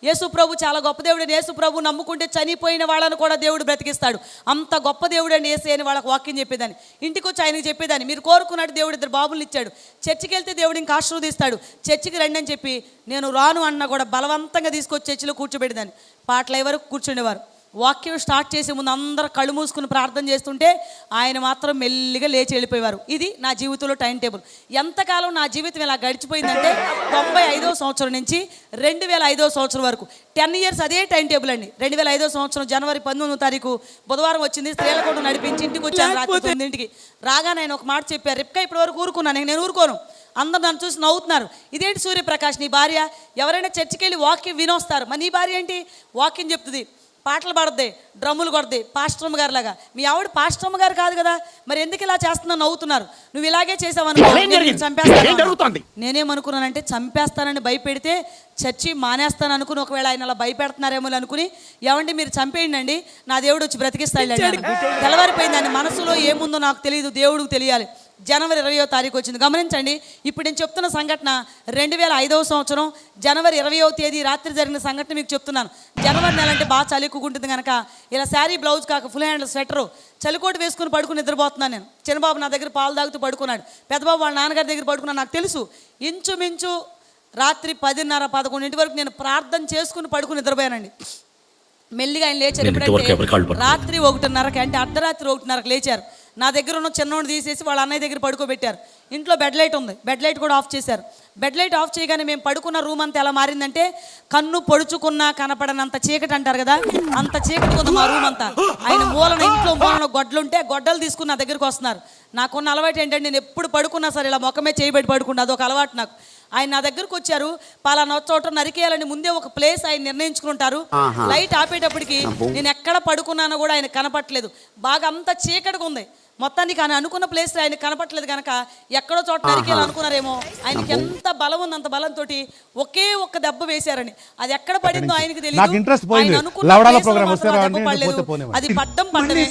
యేసు ప్రభు చాలా గొప్ప దేవుడు అండి. యేసు ప్రభు నమ్ముకుంటే చనిపోయిన వాళ్ళని కూడా దేవుడు బ్రతికిస్తాడు. అంత గొప్ప దేవుడు అండి యేసు అని వాళ్ళకి వాక్యం చెప్పేదాన్ని. ఇంటికి వచ్చి ఆయనకి చెప్పేదాన్ని, మీరు కోరుకున్నట్టు దేవుడు 2 బాబులు ఇచ్చాడు. చర్చికి వెళ్తే దేవుడు ఇంకా ఆశీర్వదిస్తాడు, చర్చికి రండి అని చెప్పి నేను రాను అన్నా కూడా బలవంతంగా తీసుకొచ్చి చర్చిలో కూర్చోబెట్టేదాన్ని. పాటలు అయ్యే వరకు కూర్చునేవారు. వాక్యం స్టార్ట్ చేసే ముందు అందరూ కళ్ళు మూసుకుని ప్రార్థన చేస్తుంటే ఆయన మాత్రం మెల్లిగా లేచి వెళ్ళిపోయేవారు. ఇది నా జీవితంలో టైం టేబుల్. ఎంతకాలం నా జీవితం ఇలా గడిచిపోయిందంటే 95వ సంవత్సరం నుంచి 2005వ సంవత్సరం వరకు 10 ఇయర్స్ అదే టైం టేబుల్ అండి. 2005వ సంవత్సరం జనవరి 19వ తారీఖు బుధవారం వచ్చింది. స్త్రీలకోట నడిపించి ఇంటికి వచ్చాను. రాత్రి 9ంటికి రాగానే ఆయన ఒక మాట చెప్పారు, రిప్కా ఇప్పటి వరకు ఊరుకున్నాను, నేను ఊరుకోను. అందరు నన్ను చూసి నవ్వుతున్నారు, ఇదేంటి సూర్యప్రకాష్ నీ భార్య, ఎవరైనా చర్చికి వెళ్ళి వాక్యం వినొస్తారు, మరి నీ భార్య ఏంటి వాక్యం చెప్తుంది, పాటలు పాడద్ది, డ్రమ్ములు కొడద్ది, పాస్టర్మ్మ గారు లాగా. మీ ఆవిడ పాస్టర్మ్మ గారు కాదు కదా, మరి ఎందుకు ఇలా చేస్తున్నావు నవ్వుతున్నారు. నువ్వు ఇలాగే చేసావనుకో చంపేస్తాను. నేనేమనుకున్నానంటే చంపేస్తానని భయపెడితే చర్చి మానేస్తాను అనుకుని, ఒకవేళ ఆయన అలా భయపెడుతున్నారేమో అనుకుని, ఏమండి మీరు చంపేయండి అండి, నా దేవుడు వచ్చి బ్రతికిస్తాడు. తెల్లవారిపోయింది. ఆయన మనసులో ఏముందో నాకు తెలియదు, దేవుడికి తెలియాలి. జనవరి 20వ తారీఖు వచ్చింది. గమనించండి, ఇప్పుడు నేను చెప్తున్న సంఘటన 2005వ సంవత్సరం జనవరి 20వ తేదీ రాత్రి జరిగిన సంఘటన మీకు చెప్తున్నాను. జనవరి నెల అంటే బాగా చలి ఎక్కుకుంటుంది కనుక ఇలా శారీ బ్లౌజ్ కాక ఫుల్ హ్యాండ్ స్వెటరు చలికోటు వేసుకుని పడుకుని నిద్రపోతున్నాను నేను. చిన్నబాబు నా దగ్గర పాలు తాగుతూ పడుకున్నాడు, పెద్దబాబు వాళ్ళ నాన్నగారి దగ్గర పడుకున్నాను. నాకు తెలుసు ఇంచుమించు రాత్రి 10:30, 11 వరకు నేను ప్రార్థన చేసుకుని పడుకుని నిద్రపోయానండి. మెల్లిగా ఆయన లేచారు. ఎప్పుడంటే రాత్రి 1:30కి, అంటే అర్ధరాత్రి 1:30కి లేచారు. నా దగ్గర ఉన్న చిన్నోడు తీసేసి వాళ్ళ అన్నయ్య దగ్గర పడుకోబెట్టారు. ఇంట్లో బెడ్ లైట్ ఉంది, బెడ్ లైట్ కూడా ఆఫ్ చేశారు. బెడ్ లైట్ ఆఫ్ చేయగానే మేము పడుకున్న రూమ్ అంతా ఎలా మారిందంటే కన్ను పొడుచుకున్నా కనపడనంత చీకటి అంటారు కదా, అంత చీకటి ఉంది మా రూమ్ అంతా. ఆయన ఇంట్లో మూలన గొడ్లుంటే గొడ్డలు తీసుకుని నా దగ్గరికి వస్తున్నారు. నాకున్న అలవాటు ఏంటంటే నేను ఎప్పుడు పడుకున్నా సరే ఇలా మొక్కమే చేయబెట్టి పడుకున్నా, అదొక అలవాటు నాకు. ఆయన నా దగ్గరకు వచ్చారు, పలానా చోట నరికేయాలని ముందే ఒక ప్లేస్ ఆయన నిర్ణయించుకుంటారు. లైట్ ఆపేటప్పటికి నేను ఎక్కడ పడుకున్నానో కూడా ఆయన కనపట్లేదు, బాగా అంత చీకటిగా ఉంది మొత్తానికి. ఆయన అనుకున్న ప్లేస్ ఆయన కనపట్లేదు కనుక ఎక్కడో చోట నరికేయాలి అనుకున్నారేమో. ఆయనకి ఎంత బలం ఉంది, అంత బలంతో ఒకే ఒక్క దెబ్బ వేశారని. అది ఎక్కడ పడిందో ఆయనకి తెలియదు. అది పడ్డం పడ్డమే,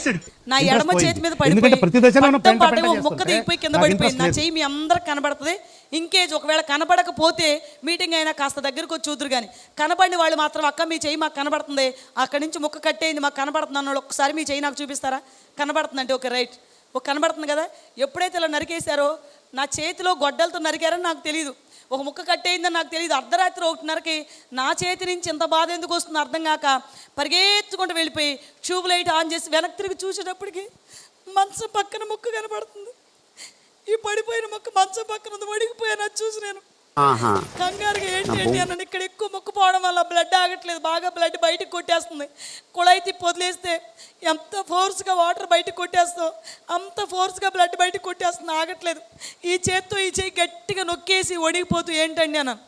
నా ఎడమ చేతి మీద పడిపోయి మొక్క దిగిపోయి కింద పడిపోయింది. నా చెయ్యి మీ అందరికి కనబడుతుంది. ఇంకేజ్ ఒకవేళ కనపడకపోతే మీటింగ్ అయినా కాస్త దగ్గరకు వచ్చి చూద్దరు, కానీ కనపడిన వాళ్ళు మాత్రం అక్క మీ చెయ్యి మాకు కనబడుతుంది, అక్కడి నుంచి ముక్క కట్టేయింది మాకు కనబడుతుంది అన్నాడు. ఒకసారి మీ చెయ్యి నాకు చూపిస్తారా, కనబడుతుంది అంటే ఓకే రైట్, ఒక కనబడుతుంది కదా. ఎప్పుడైతే ఇలా నరికేశారో నా చేతిలో గొడ్డలతో నరికారని నాకు తెలియదు, ఒక ముక్క కట్టేయిందని నాకు తెలియదు. అర్ధరాత్రి 1:30కి నా చేతి నుంచి ఇంత బాధ ఎందుకు వస్తుందో అర్థం కాక పరిగెత్తుకుంటూ వెళ్ళిపోయి ట్యూబ్ లైట్ ఆన్ చేసి వెనక్కి తిరిగి చూసేటప్పటికి మంచం పక్కన ముక్క కనబడుతుంది. ఈ పడిపోయిన మొక్క మంచం పక్కన ఉంది, వడిగిపోయాను. అది చూసి నేను కంగారుగా ఏంటి అన్నాను. ఇక్కడ ఎక్కువ మొక్కుపోవడం వల్ల బ్లడ్ ఆగట్లేదు, బాగా బ్లడ్ బయటకు కొట్టేస్తుంది. కుళాయి తిప్పి వదిలేస్తే ఎంత ఫోర్స్గా వాటర్ బయటకు కొట్టేస్తావు అంత ఫోర్స్గా బ్లడ్ బయటకు కొట్టేస్తుంది, ఆగట్లేదు. ఈ చేత్తో ఈ చేయి గట్టిగా నొక్కేసి వడిగిపోతూ ఏంటండి అన్నాను.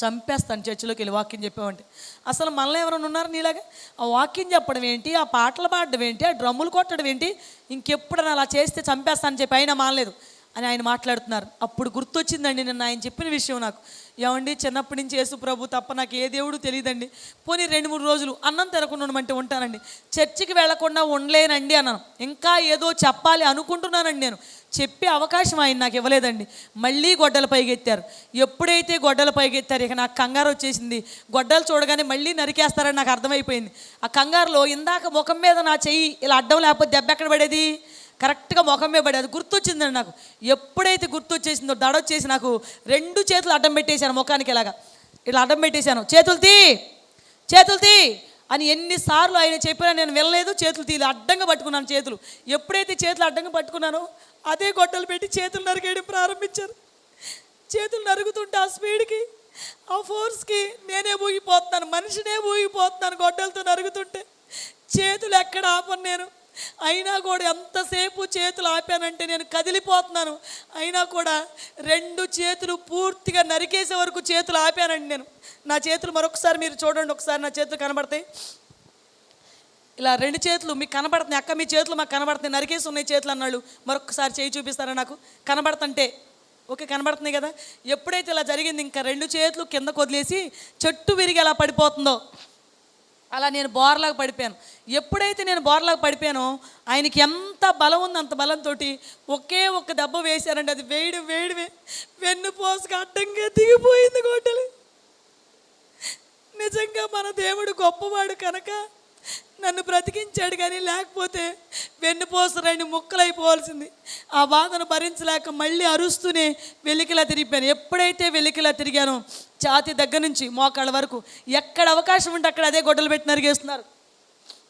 చంపేస్తాను చర్చిలోకి వెళ్ళి వాక్యం చెప్పామంటే. అసలు మనలో ఎవరైనా ఉన్నారు నీలాగా ఆ వాక్యం చెప్పడం ఏంటి, ఆ పాటలు పాడడం ఏంటి, ఆ డ్రమ్ములు కొట్టడం ఏంటి, ఇంకెప్పుడైనా అలా చేస్తే చంపేస్తానని చెప్పి అయినా మానలేదు అని ఆయన మాట్లాడుతున్నారు. అప్పుడు గుర్తొచ్చిందండి నిన్న ఆయన చెప్పిన విషయం నాకు. ఏమండి చిన్నప్పటి నుంచి యేసు ప్రభు తప్ప నాకు ఏ దేవుడు తెలియదండి, పోనీ 2-3 రోజులు అన్నం తినకుండా ఉండమంటే ఉంటానండి, చర్చికి వెళ్లకుండా ఉండలేనండి అన్నాను. ఇంకా ఏదో చెప్పాలి అనుకుంటున్నానండి నేను, చెప్పే అవకాశం ఆయన నాకు ఇవ్వలేదండి. మళ్ళీ గొడ్డల పైకెత్తారు. ఎప్పుడైతే గొడ్డల పైకెత్తారు ఇక నాకు కంగారు వచ్చేసింది. గొడ్డలు చూడగానే మళ్ళీ నరికేస్తారని నాకు అర్థమైపోయింది. ఆ కంగారులో ఇందాక ముఖం మీద నా చెయ్యి ఇలా అడ్డం లేకపోతే దెబ్బ ఎక్కడ పడేది, కరెక్ట్గా ముఖం మీద పడేది. గుర్తొచ్చిందండి నాకు. ఎప్పుడైతే గుర్తొచ్చేసిందో దడొచ్చేసి నాకు 2 చేతులు అడ్డం పెట్టేశాను, ముఖానికి ఇలాగా ఇలా అడ్డం పెట్టేశాను. చేతులు తీ అని ఎన్నిసార్లు ఆయన చెప్పినా నేను వెళ్ళలేదు. చేతులు తీలి అడ్డంగా పట్టుకున్నాను. చేతులు ఎప్పుడైతే చేతులు అడ్డంగా పట్టుకున్నానో అదే గొడ్డలు పెట్టి చేతులు నరికేయడం ప్రారంభించారు. చేతులు నరుగుతుంటే ఆ స్పీడ్కి ఆ ఫోర్స్కి నేనే ఊగిపోతున్నాను, మనిషినే ఊగిపోతున్నాను. గొడ్డలతో నరుగుతుంటే చేతులు ఎక్కడ ఆపను నేను. అయినా కూడా ఎంతసేపు చేతులు ఆపానంటే నేను కదిలిపోతున్నాను. అయినా కూడా 2 చేతులు పూర్తిగా నరికేసే వరకు చేతులు ఆపానండి నేను. నా చేతులు మరొకసారి మీరు చూడండి, ఒకసారి నా చేతులు కనబడతాయి. ఇలా 2 చేతులు మీకు కనబడుతున్నాయి. అక్క మీ చేతులు మాకు కనబడుతున్నాయి, నరికేసి ఉన్నాయి చేతులు అన్నాడు. మరొకసారి చేయి చూపిస్తారా నాకు, కనబడుతుంటే ఓకే కనబడుతున్నాయి కదా. ఎప్పుడైతే ఇలా జరిగింది ఇంకా 2 చేతులు కిందకు వదిలేసి చెట్టు విరిగి ఎలా పడిపోతుందో అలా నేను బోర్లాగా పడిపోయాను. ఎప్పుడైతే నేను బోర్లాగా పడిపోయానో ఆయనకి ఎంత బలం ఉంది అంత బలంతో ఒకే ఒక్క దెబ్బ వేశారండి. అది వేడివే వెన్నుపోసుకు అడ్డంగా దిగిపోయింది గొడ్డలి. నిజంగా మన దేవుడు గొప్పవాడు కనుక నన్ను బ్రతికించాడు, కానీ లేకపోతే వెన్నుపోస రెండు ముక్కలైపోవాల్సింది. ఆ బాధను భరించలేక మళ్ళీ అరుస్తూనే వెలికిలా తిరిగిపోయాను. ఎప్పుడైతే వెలికిలా తిరిగానో ఛాతీ దగ్గర నుంచి మోకాళ్ళ వరకు ఎక్కడ అవకాశం ఉంటే అక్కడ అదే గొడ్డలు పెట్టి నరిగేస్తున్నారు.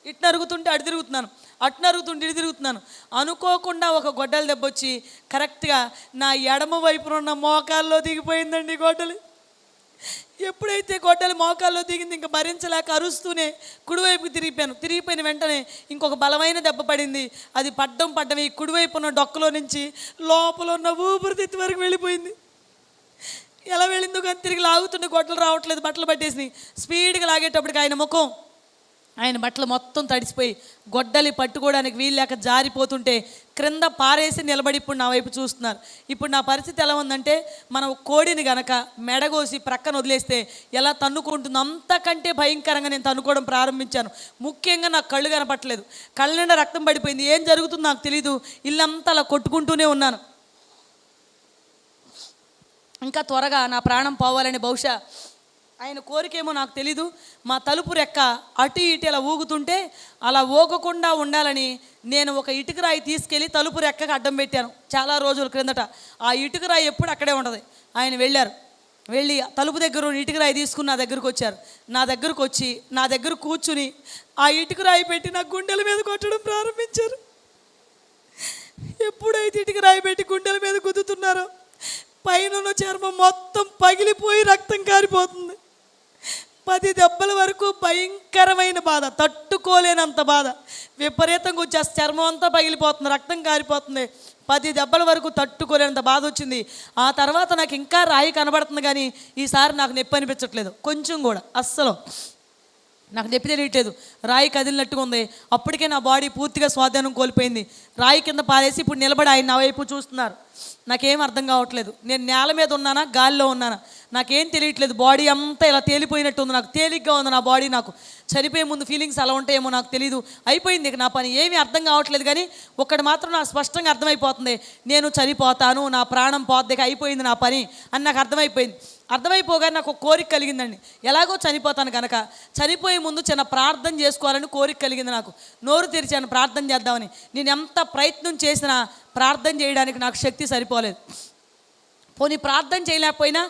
ఇటు నరుగుతుంటే అటు తిరుగుతున్నాను, అటు నరుగుతుంటే ఇటు తిరుగుతున్నాను. అనుకోకుండా ఒక గొడ్డల దెబ్బ వచ్చి కరెక్ట్గా నా ఎడమ వైపున ఉన్న మోకాల్లో దిగిపోయిందండి గొడ్డలి. ఎప్పుడైతే గొడ్డలి మోకాల్లో దిగింది ఇంకా భరించలేక అరుస్తూనే కుడివైపుకి తిరిగిపోయిన వెంటనే ఇంకొక బలమైన దెబ్బ పడింది. అది పడ్డం ఈ కుడివైపు ఉన్న డొక్కలో నుంచి లోపల ఉన్న ఊపిరితిత్తు వరకు వెళ్ళిపోయింది. ఎలా వెళ్ళిందో కానీ తిరిగి లాగుతుంటే గొడ్డలు రావట్లేదు, బట్టలు పట్టేసినాయి. స్పీడ్గా లాగేటప్పటికి ఆయన బట్టలు మొత్తం తడిసిపోయి గొడ్డలి పట్టుకోవడానికి వీల్లేక జారిపోతుంటే క్రింద పారేసి నిలబడి ఇప్పుడు నా వైపు చూస్తున్నారు. ఇప్పుడు నా పరిస్థితి ఎలా ఉందంటే, మనం కోడిని గనక మెడగోసి ప్రక్కన వదిలేస్తే ఎలా తన్నుకుంటుందో అంతకంటే భయంకరంగా నేను తన్నుకోవడం ప్రారంభించాను. ముఖ్యంగా నాకు కళ్ళు కనపట్టలేదు, కళ్ళ నిండా రక్తం పడిపోయింది. ఏం జరుగుతుందో నాకు తెలీదు. ఇల్లంతా అలా కొట్టుకుంటూనే ఉన్నాను. ఇంకా త్వరగా నా ప్రాణం పోవాలని బహుశా ఆయన కోరికేమో నాకు తెలీదు. మా తలుపు రెక్క అటు ఇటు ఇలా ఊగుతుంటే అలా ఊగకుండా ఉండాలని నేను ఒక ఇటుకరాయి తీసుకెళ్ళి తలుపు రెక్కకి అడ్డం పెట్టాను చాలా రోజుల క్రిందట. ఆ ఇటుకరాయి ఎప్పుడు అక్కడే ఉంటుంది. ఆయన వెళ్ళి తలుపు దగ్గర ఇటుకరాయి తీసుకుని నా దగ్గరకు వచ్చారు. నా దగ్గర కూర్చుని ఆ ఇటుకరాయి పెట్టి నా గుండెల మీద కొట్టడం ప్రారంభించారు. ఎప్పుడైతే ఇటుకరాయి పెట్టి గుండెల మీద గుద్దుతున్నారో పైన చర్మం మొత్తం పగిలిపోయి రక్తం కారిపోతుంది. 10 దెబ్బల వరకు భయంకరమైన బాధ, తట్టుకోలేనంత బాధ. విపరీతంగా వచ్చేసి చర్మం అంతా పగిలిపోతుంది, రక్తం కారిపోతుంది. 10 దెబ్బల వరకు తట్టుకోలేనంత బాధ వచ్చింది. ఆ తర్వాత నాకు ఇంకా రాయి కనబడుతుంది, కానీ ఈసారి నాకు నొప్పి అనిపించట్లేదు కొంచెం కూడా. అస్సలు నాకు నొప్పి తెలియట్లేదు. రాయి కదిలినట్టుగా ఉంది. అప్పటికే నా బాడీ పూర్తిగా స్వాధీనం కోల్పోయింది. రాయి కింద పారేసి ఇప్పుడు నిలబడి ఆయన నా వైపు చూస్తున్నారు. నాకేం అర్థం కావట్లేదు. నేను నేల మీద ఉన్నానా, గాలిలో ఉన్నానా నాకేం తెలియట్లేదు. బాడీ అంతా ఇలా తేలిపోయినట్టు ఉంది. నాకు తేలిగ్గా ఉంది నా బాడీ. నాకు చనిపోయే ముందు ఫీలింగ్స్ అలా ఉంటాయేమో నాకు తెలీదు. అయిపోయింది ఇక నా పని. ఏమీ అర్థం కావట్లేదు, కానీ ఒక్కటి మాత్రం నాకు స్పష్టంగా అర్థమైపోతుంది, నేను చనిపోతాను, నా ప్రాణం పోద్ది, అయిపోయింది నా పని అని నాకు అర్థమైపోగానే నాకు ఒక కోరిక కలిగిందండి. ఎలాగో చనిపోతాను కనుక చనిపోయే ముందు చిన్న ప్రార్థన చేసుకోవాలని కోరిక కలిగింది నాకు. నోరు తెరిచాను ప్రార్థన చేద్దామని. నేను ఎంత ప్రయత్నం చేసినా ప్రార్థన చేయడానికి నాకు శక్తి సరిపోలేదు. పోనీ ప్రార్థన చేయలేకపోయినా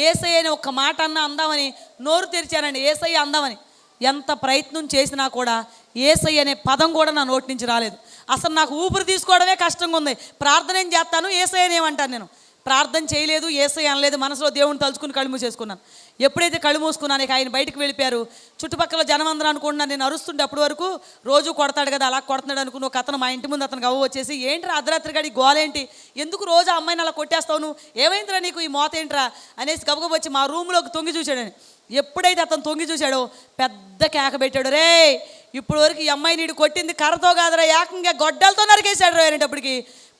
యేసయ్య అని ఒక్క మాట అందామని నోరు తెరిచానండి. యేసయ్య అందామని ఎంత ప్రయత్నం చేసినా కూడా యేసయ్య అనే పదం కూడా నా నోటి నుంచి రాలేదు. అసలు నాకు ఊపిరి తీసుకోవడమే కష్టంగా ఉంది. ప్రార్థన ఏం చేస్తాను, యేసయ్య ఏమంటాను. నేను ప్రార్థన చేయలేదు, యేసయ్య అనలేదు. మనసులో దేవుని తలుచుకుని కళ్ళు మూసేసుకున్నాను. ఎప్పుడైతే కళ్ళు మూసుకున్నాను ఇక ఆయన బయటకు వెళ్ళిపోయారు. చుట్టుపక్కల జనం అందరూ అనుకుంటున్నాను నేను అరుస్తుంటే అప్పటి వరకు రోజు కొడతాడు కదా అలా కొడుతున్నాడు అనుకుని ఒక అతను మా ఇంటి ముందు అతను గవ్వ వచ్చేసి, ఏంట్రా అర్ధరాత్రి గడి గోలేంటి, ఎందుకు రోజు ఆ అమ్మాయిని అలా కొట్టేస్తావు నువ్వు, ఏమైందిరా నీకు ఈ మోత ఏంట్రా అనేసి గబగబ వచ్చి మా రూమ్లోకి తొంగి చూశాడని. ఎప్పుడైతే అతను తొంగి చూశాడో పెద్ద కేక పెట్టాడు, రే ఇప్పుడు వరకు ఈ అమ్మాయి నీడు కొట్టింది కర్రతో కాదురా, ఏకంగా గొడ్డలతో నరికేశాడు రా అనేటప్పటికి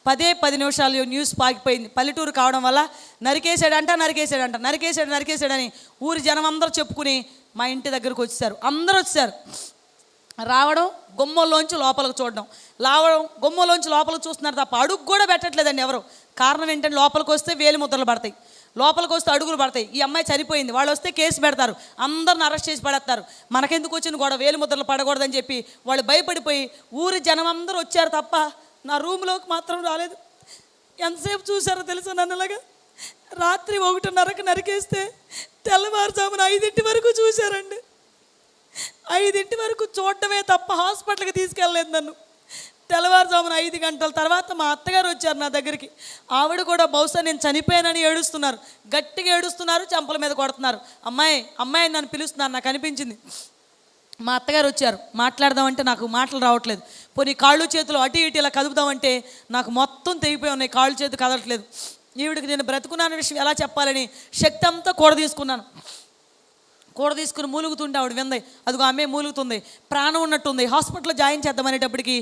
10 నిమిషాలు న్యూస్ పాకిపోయింది. పల్లెటూరు కావడం వల్ల నరికేశాడని ఊరి జనం అందరూ చెప్పుకుని మా ఇంటి దగ్గరకు వచ్చేసారు. అందరూ వచ్చేసారు. రావడం, గుమ్మలోంచి లోపలికి చూడడం, గుమ్మలోంచి లోపలికి చూస్తున్నారు తప్ప అడుగు కూడా పెట్టట్లేదండి ఎవరు. కారణం ఏంటంటే లోపలికి వస్తే వేలి ముద్రలు పడతాయి, లోపలికి వస్తే అడుగులు పడతాయి. ఈ అమ్మాయి చనిపోయింది, వాళ్ళు వస్తే కేసు పెడతారు, అందరిని అరెస్ట్ చేసి పడేస్తారు. మనకెందుకు వచ్చిన గొడవ, వేలి ముద్రలు పడకూడదని చెప్పి వాళ్ళు భయపడిపోయి ఊరి జనం అందరూ వచ్చారు తప్ప నా రూమ్లోకి మాత్రం రాలేదు. ఎంతసేపు చూసారో తెలుసా నన్ను అలాగా? రాత్రి 1:30కి నరికేస్తే తెల్లవారుజామున 5 వరకు చూశారండి. 5 వరకు చూడటమే తప్ప హాస్పిటల్కి తీసుకెళ్ళలేదు నన్ను. తెల్లవారుజామున 5 గంటల తర్వాత మా అత్తగారు వచ్చారు నా దగ్గరికి. ఆవిడ కూడా బహుశా నేను చనిపోయానని ఏడుస్తున్నారు, గట్టిగా ఏడుస్తున్నారు, చెంపల మీద కొడుతున్నారు. అమ్మాయి నన్ను పిలుస్తున్నారు. నాకు అనిపించింది మా అత్తగారు వచ్చారు, మాట్లాడదామంటే నాకు మాటలు రావట్లేదు. పోనీ కాళ్ళు చేతులు అటు ఇటు ఇలా కదుపుదామంటే నాకు మొత్తం తెగిపోయి ఉన్నాయి, కాళ్ళు చేతులు కదలట్లేదు. ఈవిడికి నేను బ్రతుకున్నాన విషయం ఎలా చెప్పాలని శక్తి అంతా కూడ తీసుకుని మూలుగుతుంటే ఆవిడ వింది. అదిగో ఆమె మూలుగుతుంది, ప్రాణం ఉన్నట్టుంది, హాస్పిటల్లో జాయిన్ చేద్దామనేటప్పటికి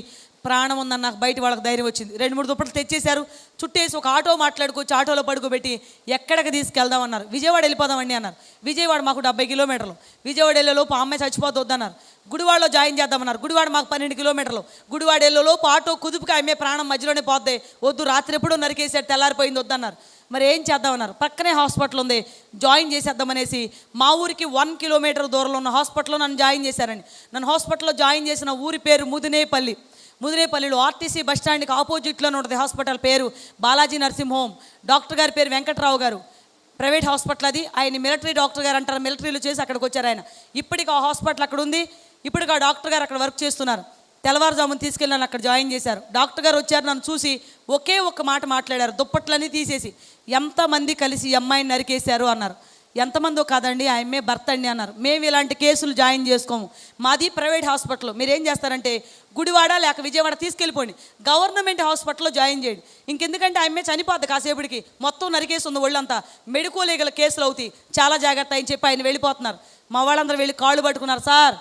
ప్రాణం ఉందని నాకు బయట వాళ్ళకి ధైర్యం వచ్చింది. 2-3 దుప్పట్లు తెచ్చేశారు, చుట్టేసి ఒక ఆటో మాట్లాడుకొచ్చి ఆటోలో పడుకోబెట్టి ఎక్కడికి తీసుకెళ్దామన్నారు. విజయవాడ వెళ్ళిపోదామండి అన్నారు. విజయవాడ మాకు 70 కిలోమీటర్లు. విజయవాడ వెళ్ళేలోపు అమ్మాయి చచ్చిపోద్దన్నారు. గుడివాడలో జాయిన్ చేద్దామన్నారు. గుడివాడ మాకు 12 కిలోమీటర్లు. గుడివాడ వెళ్ళేలోపు ఆటో కుదుపుకి ఆమె ప్రాణం మధ్యలోనే పోద్ది, వద్దు రాత్రి ఎప్పుడో నరికేసాడు, తెల్లారిపోయింది వద్దన్నారు. మరి ఏం చేద్దామన్నారు. పక్కనే హాస్పిటల్ ఉంది, జాయిన్ చేసేద్దామనేసి మా ఊరికి 1 కిలోమీటర్ దూరంలో ఉన్న హాస్పిటల్లో నన్ను జాయిన్ చేశారండి. నన్ను హాస్పిటల్లో జాయిన్ చేసిన ఊరి పేరు ముదినేపల్లిలో ఆర్టీసీ బస్ స్టాండ్కి ఆపోజిట్లోనే ఉంటుంది హాస్పిటల్. పేరు బాలాజీ నర్సింగ్ హోమ్. డాక్టర్ గారి పేరు వెంకట్రావు గారు. ప్రైవేట్ హాస్పిటల్ అది. ఆయన మిలిటరీ డాక్టర్ గారు అంటారు, మిలిటరీలో చేసి అక్కడికి వచ్చారు ఆయన. ఇప్పటికి ఆ హాస్పిటల్ అక్కడ ఉంది, ఇప్పటికి ఆ డాక్టర్ గారు అక్కడ వర్క్ చేస్తున్నారు. తెల్లవారుజామున తీసుకెళ్ళి నన్ను అక్కడ జాయిన్ చేశారు. డాక్టర్ గారు వచ్చారు, నన్ను చూసి ఒకే ఒక్క మాట మాట్లాడారు, దుప్పట్లన్నీ తీసేసి, ఎంతమంది కలిసి ఈ అమ్మాయిని నరికేశారు అన్నారు. ఎంతమందో కాదండి, ఆ అమ్మాయి భర్త అండి అన్నారు. మేము ఇలాంటి కేసులు జాయిన్ చేసుకోము, మాది ప్రైవేట్ హాస్పిటల్. మీరు ఏం చేస్తారంటే గుడివాడ లేక విజయవాడ తీసుకెళ్ళిపోండి, గవర్నమెంట్ హాస్పిటల్లో జాయిన్ చేయండి. ఇంకెందుకంటే ఆ అమ్మాయి చనిపోద్ది కాసేపటికి, మొత్తం నరికేసి ఉంది ఒళ్ళంతా, మెడికోలీగల కేసులు అవుతాయి, చాలా జాగ్రత్త అని చెప్పి ఆయన వెళ్ళిపోతున్నారు. మా వాళ్ళందరూ వెళ్ళి కాళ్ళు పట్టుకున్నారు. సార్,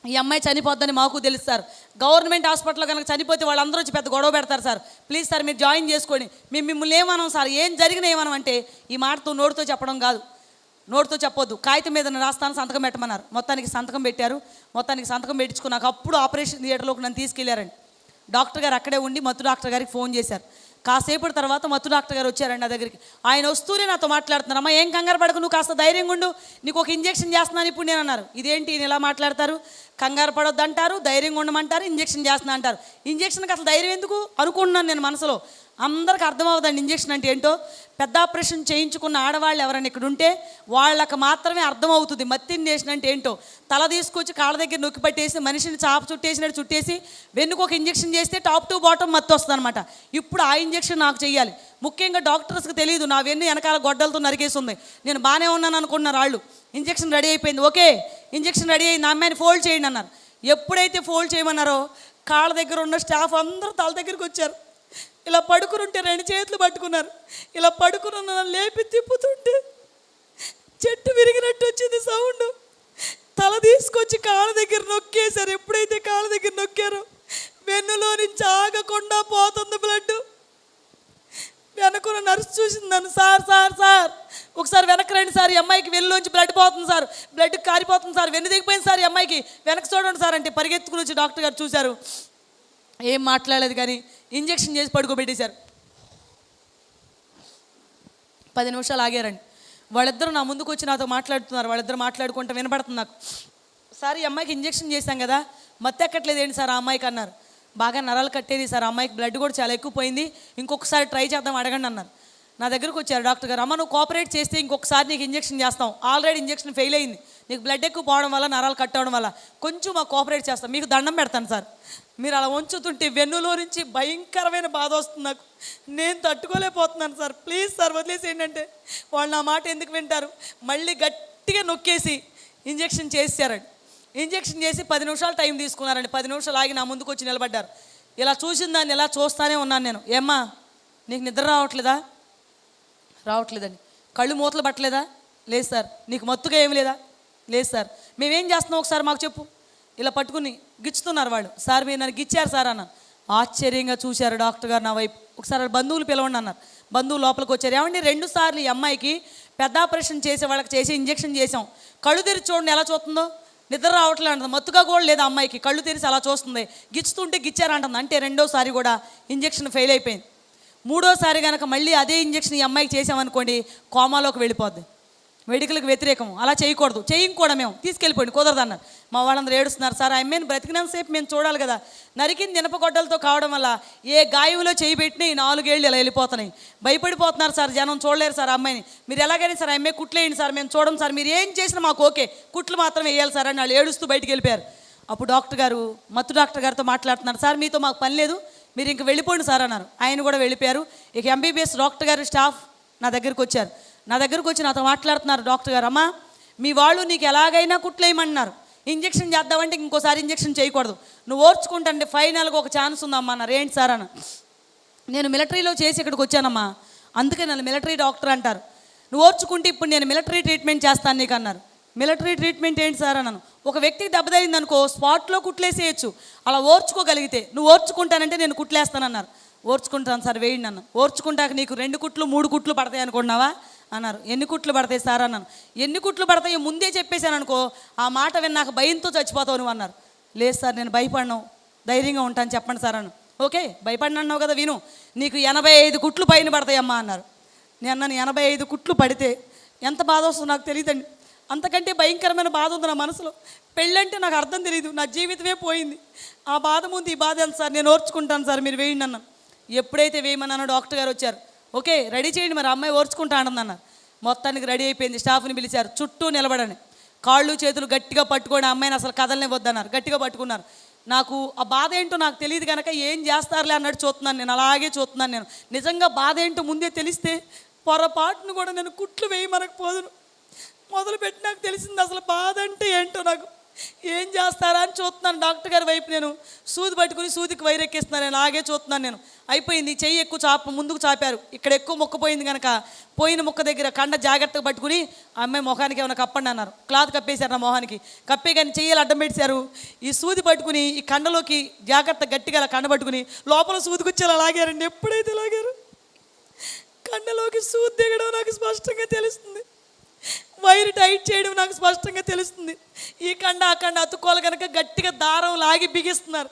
ఈ అమ్మాయి చనిపోద్దని మాకు తెలుసు సార్, గవర్నమెంట్ హాస్పిటల్లో కనుక చనిపోతే వాళ్ళందరూ వచ్చి పెద్ద గొడవ పెడతారు సార్, ప్లీజ్ సార్ మీరు జాయిన్ చేసుకోండి. మేము మిమ్మల్ని ఏమనం సార్, ఏం జరిగినా ఏమనం అంటే, ఈ మాటతో నోటితో చెప్పడం కాదు, నోటితో చెప్పొద్దు, కాగితం మీద రాస్తాను సంతకం పెట్టమన్నారు. మొత్తానికి సంతకం పెట్టారు. మొత్తానికి సంతకం పెట్టించుకున్నాక అప్పుడు ఆపరేషన్ థియేటర్లోకి నన్ను తీసుకెళ్లారండి. డాక్టర్ గారు అక్కడే ఉండి మత్తు డాక్టర్ గారికి ఫోన్ చేశారు. కాసేపటి తర్వాత మత్తు డాక్టర్ గారు వచ్చారండి నా దగ్గరికి. ఆయన వస్తూనే నాతో మాట్లాడుతున్నారు, అమ్మ ఏం కంగారు పడకు, నువ్వు కాస్త ధైర్యంగా ఉండు, నీకు ఒక ఇంజెక్షన్ చేస్తున్నాను ఇప్పుడు నేను అన్నారు. ఇదేంటి ఈయన ఇలా మాట్లాడతారు, కంగారు పడొద్దు అంటారు, ధైర్యంగా ఉండమంటారు, ఇంజెక్షన్ చేస్తున్నా అంటారు. ఇంజెక్షన్కి అసలు ధైర్యం ఎందుకు అనుకుంటున్నాను నేను మనసులో. అందరికి అర్థమవుదండి ఇంజెక్షన్ అంటే ఏంటో. పెద్ద ఆపరేషన్ చేయించుకున్న ఆడవాళ్ళు ఎవరైనా ఇక్కడ ఉంటే వాళ్ళకి మాత్రమే అర్థమవుతుంది మత్తు ఇంజెక్షన్ అంటే ఏంటో. తల తీసుకొచ్చి కాళ్ళ దగ్గర నొక్కి పట్టేసి మనిషిని చాప చుట్టేసినట్టు చుట్టేసి వెన్నుకు ఒక ఇంజెక్షన్ చేస్తే టాప్ టు బాటమ్ మత్తు వస్తుంది అనమాట. ఇప్పుడు ఆ ఇంజెక్షన్ నాకు చెయ్యాలి. ముఖ్యంగా డాక్టర్స్కి తెలియదు, నా వెన్ను వెనకాల గొడ్డలతో నరికేస్తుంది. నేను బాగానే ఉన్నాను అనుకున్నారు వాళ్ళు. ఇంజెక్షన్ రెడీ అయిపోయింది, ఓకే ఇంజెక్షన్ రెడీ అయింది, నా అమ్మాయిని ఫోల్డ్ చేయండి అన్నారు. ఎప్పుడైతే ఫోల్డ్ చేయమన్నారో కాళ్ళ దగ్గర ఉన్న స్టాఫ్ అందరూ తల దగ్గరికి వచ్చారు. ఇలా పడుకుని ఉంటే 2 చేతులు పట్టుకున్నారు. ఇలా పడుకుని నన్ను లేపి తిప్పుతుంటే చెట్టు విరిగినట్టు వచ్చింది సౌండ్. తల తీసుకొచ్చి కాళ్ళ దగ్గర నొక్కేశారు. ఎప్పుడైతే కాళ్ళ దగ్గర నొక్కారో వెన్నులో నుంచి ఆగకుండా పోతుంది బ్లడ్. వెనకున్న నర్సు చూసింది నన్ను, సార్ సార్ సార్ ఒకసారి వెనక్కి రండి సార్, ఈ అమ్మాయికి వెన్నులోంచి బ్లడ్ పోతుంది సార్, బ్లడ్ కారిపోతుంది సార్, వెన్ను దిగిపోయింది సార్, ఈ అమ్మాయికి వెనక్కి చూడండి సార్ అంటే పరిగెత్తుకుని వచ్చి డాక్టర్ గారు చూశారు. ఏం మాట్లాడలేదు కానీ ఇంజెక్షన్ చేసి పడుకోబెట్టేశారు. 10 నిమిషాలు ఆగారండి. వాళ్ళిద్దరూ నా ముందుకు వచ్చి నాతో మాట్లాడుతున్నారు. వాళ్ళిద్దరు మాట్లాడుకుంటూ వినపడుతుంది నాకు. సార్ ఈ అమ్మాయికి ఇంజెక్షన్ చేశాం కదా, మత్తు ఎక్కట్లేదు ఏంటి సార్ ఆ అమ్మాయికి అన్నారు. బాగా నరాలు కట్టేది సార్, ఆ అమ్మాయికి బ్లడ్ కూడా చాలా ఎక్కువ పోయింది, ఇంకొకసారి ట్రై చేద్దాం అడగండి అన్నారు. నా దగ్గరకు వచ్చారు డాక్టర్ గారు, అమ్మ నువ్వు కోఆపరేట్ చేస్తే ఇంకొకసారి నీకు ఇంజెక్షన్ చేస్తాం, ఆల్రెడీ ఇంజెక్షన్ ఫెయిల్ అయింది, నీకు బ్లడ్ ఎక్కువ పోవడం వల్ల నరాలు కట్ అవ్వడం వల్ల కొంచెం మాకు కోఆపరేట్ చేస్తాం, మీకు దండం పెడతాను సార్. మీరు అలా ఉంచుతుంటే వెన్నులో నుంచి భయంకరమైన బాధ వస్తుంది నాకు, నేను తట్టుకోలేకపోతున్నాను సార్, ప్లీజ్ సార్ వదిలేసేయండి అంటే వాళ్ళు నా మాట ఎందుకు వింటారు. మళ్ళీ గట్టిగా నొక్కేసి ఇంజెక్షన్ చేశారండి. ఇంజెక్షన్ చేసి 10 నిమిషాలు టైం తీసుకున్నారండి. 10 నిమిషాలు ఆగి నా ముందుకు వచ్చి నిలబడ్డారు. ఇలా చూసిన దాన్ని ఇలా చూస్తానే ఉన్నాను నేను. ఏమ్మా నీకు నిద్ర రావట్లేదండి. కళ్ళు మూతలు పట్టలేదా? లేదు సార్. నీకు మత్తుగా ఏమి లేదా? లేదు సార్. మేమేం చేస్తున్నాం ఒకసారి మాకు చెప్పు. ఇలా పట్టుకుని గిచ్చుతున్నారు వాళ్ళు. సార్ మీరు నన్ను గిచ్చారు సార్ అన్నారు. ఆశ్చర్యంగా చూశారు డాక్టర్ గారు నా వైపు. ఒకసారి బంధువులు పిలవండి అన్నారు. బంధువులు లోపలికి వచ్చారు. ఏమండి 2 సార్లు ఈ అమ్మాయికి పెద్ద ఆపరేషన్ చేసే వాళ్ళకి చేసి ఇంజెక్షన్ చేసాం, కళ్ళు తెరిచి చూడండి ఎలా చూస్తుందో, నిద్ర రావట్లేదు అంటుంది, మత్తుగా కూడా లేదు అమ్మాయికి, కళ్ళు తెరిచి అలా చూస్తుంది, గిచ్చుతుంటే గిచ్చారంటుంది. అంటే 2వ సారి కూడా ఇంజెక్షన్ ఫెయిల్ అయిపోయింది. 3వ సారి కనుక మళ్ళీ అదే ఇంజెక్షన్ ఈ అమ్మాయికి చేసామనుకోండి కోమాలోకి వెళ్ళిపోద్ది. మెడికల్కి వ్యతిరేకం, అలా చేయకూడదు, కూడా మేము తీసుకెళ్ళిపోయింది, కుదరదన్నారు. మా వాళ్ళందరూ ఏడుస్తున్నారు. సార్ ఆ అమ్మాయిని బ్రతికినంతసేపు మేము చూడాలి కదా, నరికింది ఇనపగొడ్డలతో కావడం వల్ల ఏ గాయంలో చేయి పెట్టినా ఈ 4 ఏళ్ళు ఇలా వెళ్ళిపోతున్నాయి, భయపడిపోతున్నారు సార్, జనం చూడలేరు సార్ అమ్మాయిని, మీరు ఎలాగైనా సార్ ఆ అమ్మాయి కుట్లేయండి సార్, మేము చూడం సార్, మీరు ఏం చేసినా మాకు ఓకే, కుట్లు మాత్రం వేయాలి సార్ అని వాళ్ళు ఏడుస్తూ బయటికి వెళ్ళిపోయారు. అప్పుడు డాక్టర్ గారు మత్తు డాక్టర్ గారితో మాట్లాడుతున్నారు. సార్ మీతో మాకు పని లేదు, మీరు ఇంక వెళ్ళిపోండి సార్ అన్నారు. ఆయన కూడా వెళ్ళిపోయారు. ఇక MBBS డాక్టర్ గారు స్టాఫ్ నా దగ్గరికి వచ్చారు. నా దగ్గరకు వచ్చి నాతో మాట్లాడుతున్నారు. డాక్టర్ గారు, అమ్మా మీ వాళ్ళు నీకు ఎలాగైనా కుట్లేయమన్నారు, ఇంజెక్షన్ చేద్దామంటే ఇంకోసారి ఇంజెక్షన్ చేయకూడదు, నువ్వు ఓర్చుకుంటే ఫైనల్గా ఒక ఛాన్స్ ఉందమ్మా అన్నారు. ఏంటి సార్ అన్న, నేను మిలిటరీలో చేసి ఇక్కడికి వచ్చానమ్మా, అందుకే నన్ను మిలిటరీ డాక్టర్ అంటారు, నువ్వు ఓర్చుకుంటే ఇప్పుడు నేను మిలిటరీ ట్రీట్మెంట్ చేస్తాను నీకు అన్నారు. మిలిటరీ ట్రీట్మెంట్ ఏంటి సార్ అన్నాను. ఒక వ్యక్తికి దెబ్బ తగిలింది అనుకో స్పాట్లో కుట్లేసేయచ్చు, అలా ఓర్చుకోగలిగితే, నువ్వు ఓర్చుకుంటానంటే నేను కుట్లేస్తానన్నారు. ఓర్చుకుంటాను సార్ వేయండి అన్న. ఓర్చుకుంటాక నీకు 2 కుట్లు 3 కుట్లు పడతాయి అనుకున్నావా అన్నారు. ఎన్ని కుట్లు పడతాయి సార్ అన్నాను. ఎన్ని కుట్లు పడతాయో ముందే చెప్పేశాను అనుకో ఆ మాట విన్నాక భయంతో చచ్చిపోతావు నువ్వు అన్నారు. లేదు సార్ నేను భయపడినావు, ధైర్యంగా ఉంటాను చెప్పండి సార్ అన్నాను. ఓకే భయపడిన అన్నావు కదా, విను, నీకు 85 కుట్లు పైన పడతాయమ్మా అన్నారు. నేను నన్ను 85 కుట్లు పడితే ఎంత బాధ వస్తుందో నాకు తెలియదండి. అంతకంటే భయంకరమైన బాధ ఉంది నా మనసులో. పెళ్ళంటే నాకు అర్థం తెలియదు, నా జీవితమే పోయింది. ఆ బాధ ముందు ఈ బాధ ఎంత సార్, నేను ఓర్చుకుంటాను సార్, మీరు వేయండి అన్నాను. ఎప్పుడైతే వేయమన్నానో డాక్టర్ గారు వచ్చారు. ఓకే రెడీ చేయండి, మరి అమ్మాయి ఓర్చుకుంటా అన్నారు. మొత్తానికి రెడీ అయిపోయింది. స్టాఫ్ని పిలిచారు, చుట్టూ నిలబడని, కాళ్ళు చేతులు గట్టిగా పట్టుకొని అమ్మాయిని అసలు కదలనే వద్దన్నారు. గట్టిగా పట్టుకున్నారు. నాకు ఆ బాధ ఏంటో నాకు తెలియదు కనుక ఏం చేస్తారులే అన్నట్టు చూస్తున్నాను నేను, అలాగే చూస్తున్నాను నేను. నిజంగా బాధ ఏంటో ముందే తెలిస్తే పొరపాటును కూడా నేను కుట్లు వేయమనకు పోదును. మొదలుపెట్టి నాకు తెలిసింది అసలు బాధ అంటే ఏంటో. నాకు ఏం చేస్తారా అని చూస్తున్నాను. డాక్టర్ గారి వైపు నేను సూది పట్టుకుని సూదికి వైరెక్కిస్తున్నాను. నేను అలాగే చూస్తున్నాను నేను. అయిపోయింది, చెయ్యి ఎక్కువ ముందుకు చాపారు. ఇక్కడ ఎక్కువ మొక్కపోయింది కనుక పోయిన ముక్క దగ్గర కండ జాగ్రత్తగా పట్టుకుని ఆ అమ్మాయి మొహానికి ఏమైనా కప్పండి అన్నారు. క్లాత్ కప్పేశారు నా మొహానికి. కప్పే కానీ చెయ్యాలి అడ్డం పెట్టారు. ఈ సూది పట్టుకుని ఈ కండలోకి జాగ్రత్త గట్టిగా అలా కండ పట్టుకుని లోపల సూదికి వచ్చేలా లాగారండి. ఎప్పుడైతే లాగారు కండలోకి సూది దిగడం నాకు స్పష్టంగా తెలుస్తుంది. వైరు టైట్ చేయడం నాకు స్పష్టంగా తెలుస్తుంది. ఈ కండ ఆ కండ అతుక్కోవాలి కనుక గట్టిగా దారం లాగి బిగిస్తున్నారు.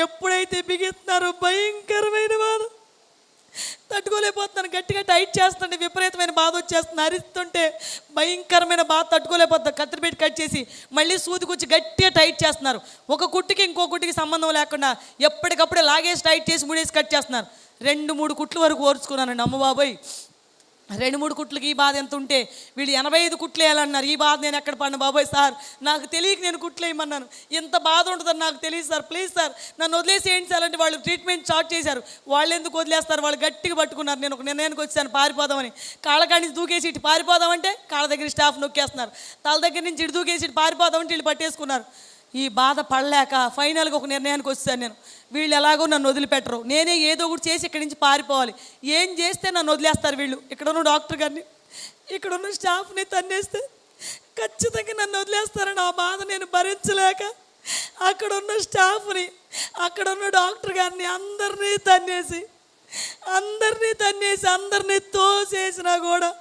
ఎప్పుడైతే బిగిస్తున్నారో భయంకరమైన బాధ తట్టుకోలేకపోతున్నాను. గట్టిగా టైట్ చేస్తుంటే విపరీతమైన బాధ వచ్చేస్తుంది. అరిస్తుంటే భయంకరమైన బాధ తట్టుకోలేకపోతున్నారు. కత్తిరి పెట్టి కట్ చేసి మళ్ళీ సూదికొచ్చి గట్టిగా టైట్ చేస్తున్నారు. ఒక కుట్టుకి ఇంకో కుట్టుకి సంబంధం లేకుండా ఎప్పటికప్పుడే లాగేసి టైట్ చేసి ముడేసి కట్ చేస్తున్నారు. 2-3 కుట్లు వరకు ఓర్చుకున్నానండి. అమ్మ బాబోయ్, 2-3 కుట్లకి ఈ బాధ ఎంత ఉంటే వీళ్ళు 85 కుట్లు వేయాలన్నారు. ఈ బాధ నేను ఎక్కడ పడిన బాబోయ్ సార్, నాకు తెలియక నేను కుట్లు వేయమన్నాను. ఎంత బాధ ఉంటుందని నాకు తెలియదు సార్, ప్లీజ్ సార్ నన్ను వదిలేసి ఏంటి సార్ అంటే వాళ్ళు ట్రీట్మెంట్ స్టార్ట్ చేశారు. వాళ్ళు ఎందుకు వదిలేస్తారు, వాళ్ళు గట్టిగా పట్టుకున్నారు. నేను ఒక నిర్ణయానికి వచ్చాను పారిపోదామని. కాళ్ళకాడి నుంచి దూకేసి ఇటు పారిపోదామంటే కాళ్ళ దగ్గర స్టాఫ్ నొక్కేస్తున్నారు. తల దగ్గర నుంచి ఇటు దూకేసి ఇటు పారిపోదామంటే వీళ్ళు పట్టేసుకున్నారు. ఈ బాధ పడలేక ఫైనల్గా ఒక నిర్ణయానికి వచ్చాను నేను. వీళ్ళు ఎలాగో నన్ను వదిలిపెట్టరు, నేనే ఏదో ఒకటి చేసి ఇక్కడి నుంచి పారిపోవాలి. ఏం చేస్తే నన్ను వదిలేస్తారు వీళ్ళు? ఇక్కడున్న డాక్టర్ గారిని, ఇక్కడున్న స్టాఫ్ని తన్నేస్తే ఖచ్చితంగా నన్ను వదిలేస్తారని ఆ బాధ నేను భరించలేక అక్కడున్న స్టాఫ్ని, అక్కడున్న డాక్టర్ గారిని అందరినీ తన్నేసి అందరినీ తోసేసినా కూడా